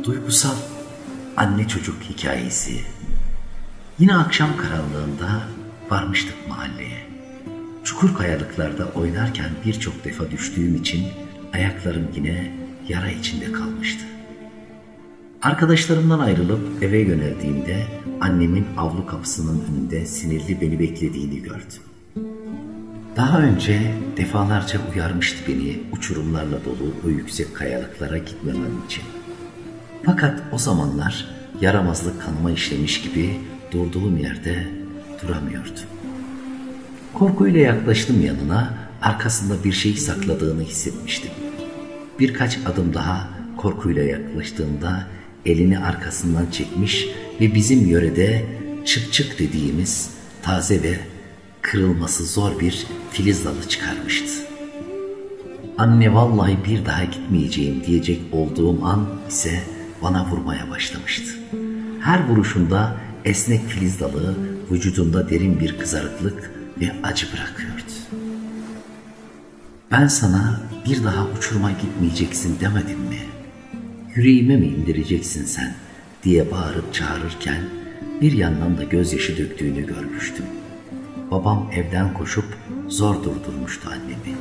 Duygusal anne çocuk hikayesi. Yine akşam karanlığında varmıştık mahalleye. Çukur kayalıklarda oynarken birçok defa düştüğüm için ayaklarım yine yara içinde kalmıştı. Arkadaşlarımdan ayrılıp eve yöneldiğimde annemin avlu kapısının önünde sinirli beni beklediğini gördüm. Daha önce defalarca uyarmıştı beni uçurumlarla dolu o yüksek kayalıklara gitmemem için. Fakat o zamanlar yaramazlık kanıma işlemiş gibi durduğum yerde duramıyordum. Korkuyla yaklaştım yanına, arkasında bir şey sakladığını hissetmiştim. Birkaç adım daha korkuyla yaklaştığımda elini arkasından çekmiş ve bizim yörede çık çık dediğimiz taze ve kırılması zor bir filiz dalı çıkarmıştı. Anne vallahi bir daha gitmeyeceğim diyecek olduğum an ise bana vurmaya başlamıştı. Her vuruşunda esnek filiz dalı vücudunda derin bir kızarıklık ve acı bırakıyordu. Ben sana bir daha uçuruma gitmeyeceksin demedim mi? Yüreğime mi indireceksin sen diye bağırıp çağırırken bir yandan da gözyaşı döktüğünü görmüştüm. Babam evden koşup zor durdurmuştu annemi.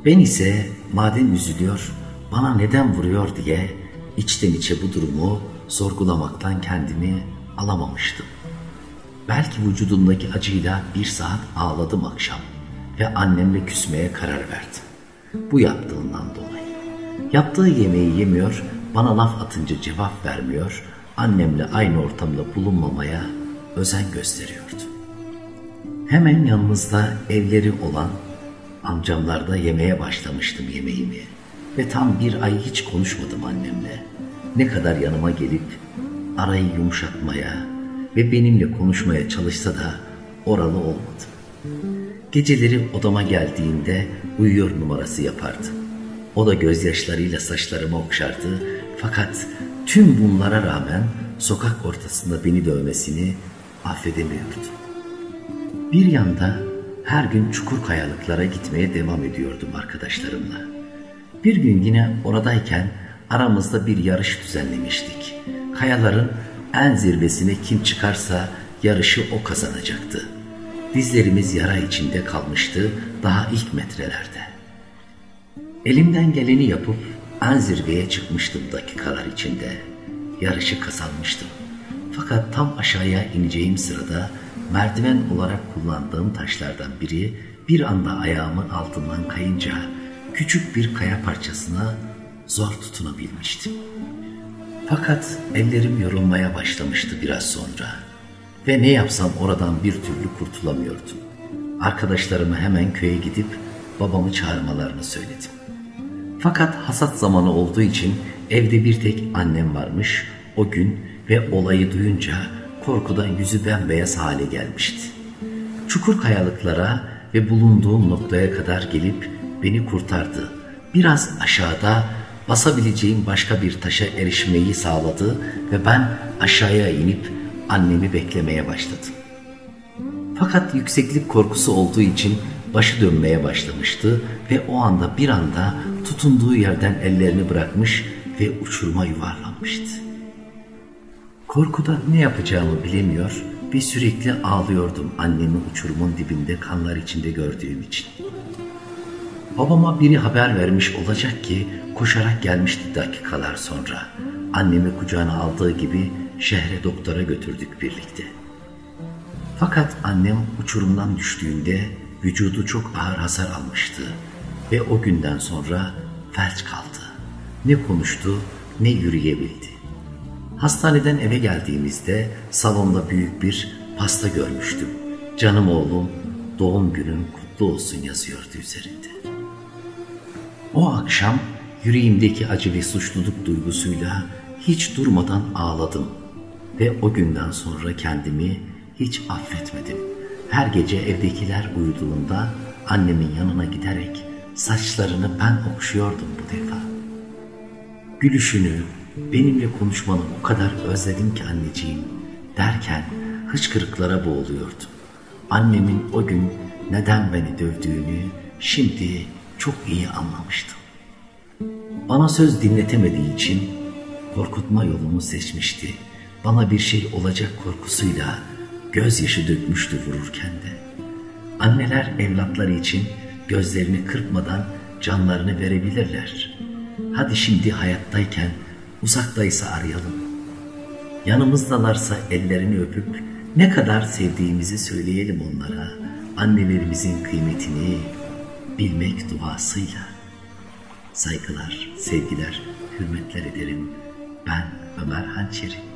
Ben ise madem üzülüyor, bana neden vuruyor diye içten içe bu durumu sorgulamaktan kendimi alamamıştım. Belki vücudumdaki acıyla bir saat ağladım akşam ve annemle küsmeye karar verdim. Bu yaptığından dolayı. Yaptığı yemeği yemiyor, bana laf atınca cevap vermiyor, annemle aynı ortamda bulunmamaya özen gösteriyordu. Hemen yanımızda evleri olan amcamlarda yemeye başlamıştım yemeğimi ve tam bir ay hiç konuşmadım annemle. Ne kadar yanıma gelip arayı yumuşatmaya ve benimle konuşmaya çalışsa da oralı olmadım. Geceleri odama geldiğinde uyuyor numarası yapardı. O da gözyaşlarıyla saçlarımı okşardı, fakat tüm bunlara rağmen sokak ortasında beni dövmesini affedemiyordu. Bir yanda her gün çukur kayalıklara gitmeye devam ediyordum arkadaşlarımla. Bir gün yine oradayken aramızda bir yarış düzenlemiştik. Kayaların en zirvesine kim çıkarsa yarışı o kazanacaktı. Dizlerimiz yara içinde kalmıştı daha ilk metrelerde. Elimden geleni yapıp en zirveye çıkmıştım dakikalar içinde. Yarışı kazanmıştım. Fakat tam aşağıya ineceğim sırada merdiven olarak kullandığım taşlardan biri bir anda ayağımın altından kayınca küçük bir kaya parçasına zor tutunabilmiştim. Fakat ellerim yorulmaya başlamıştı biraz sonra ve ne yapsam oradan bir türlü kurtulamıyordum. Arkadaşlarıma hemen köye gidip babamı çağırmalarını söyledim. Fakat hasat zamanı olduğu için evde bir tek annem varmış o gün ve olayı duyunca korkudan yüzü bembeyaz hale gelmişti. Çukur kayalıklara ve bulunduğum noktaya kadar gelip beni kurtardı. Biraz aşağıda basabileceğim başka bir taşa erişmeyi sağladı ve ben aşağıya inip annemi beklemeye başladım. Fakat yükseklik korkusu olduğu için başı dönmeye başlamıştı ve o anda bir anda tutunduğu yerden ellerini bırakmış ve uçuruma yuvarlanmıştı. Korkudan ne yapacağımı bilemiyor ve sürekli ağlıyordum annemi uçurumun dibinde kanlar içinde gördüğüm için. Babama biri haber vermiş olacak ki koşarak gelmişti dakikalar sonra. Annemi kucağına aldığı gibi şehre doktora götürdük birlikte. Fakat annem uçurumdan düştüğünde vücudu çok ağır hasar almıştı ve o günden sonra felç kaldı. Ne konuştu ne yürüyebildi. Hastaneden eve geldiğimizde salonda büyük bir pasta görmüştüm. Canım oğlum, doğum günün kutlu olsun yazıyordu üzerinde. O akşam yüreğimdeki acı ve suçluluk duygusuyla hiç durmadan ağladım ve o günden sonra kendimi hiç affetmedim. Her gece evdekiler uyuduğunda annemin yanına giderek saçlarını ben okşuyordum bu defa. Gülüşünü, benimle konuşmanı o kadar özledim ki anneciğim derken hıçkırıklara boğuluyordum. Annemin o gün neden beni dövdüğünü şimdi çok iyi anlamıştım. Bana söz dinletemediği için korkutma yolunu seçmişti. Bana bir şey olacak korkusuyla gözyaşı dökmüştü vururken de. Anneler evlatları için gözlerini kırpmadan canlarını verebilirler. Hadi şimdi hayattayken, uzaktaysa arayalım. Yanımızdalarsa ellerini öpüp ne kadar sevdiğimizi söyleyelim onlara. Annelerimizin kıymetini bilmek duasıyla. Saygılar, sevgiler, hürmetler ederim. Ben Ömer Hançeri.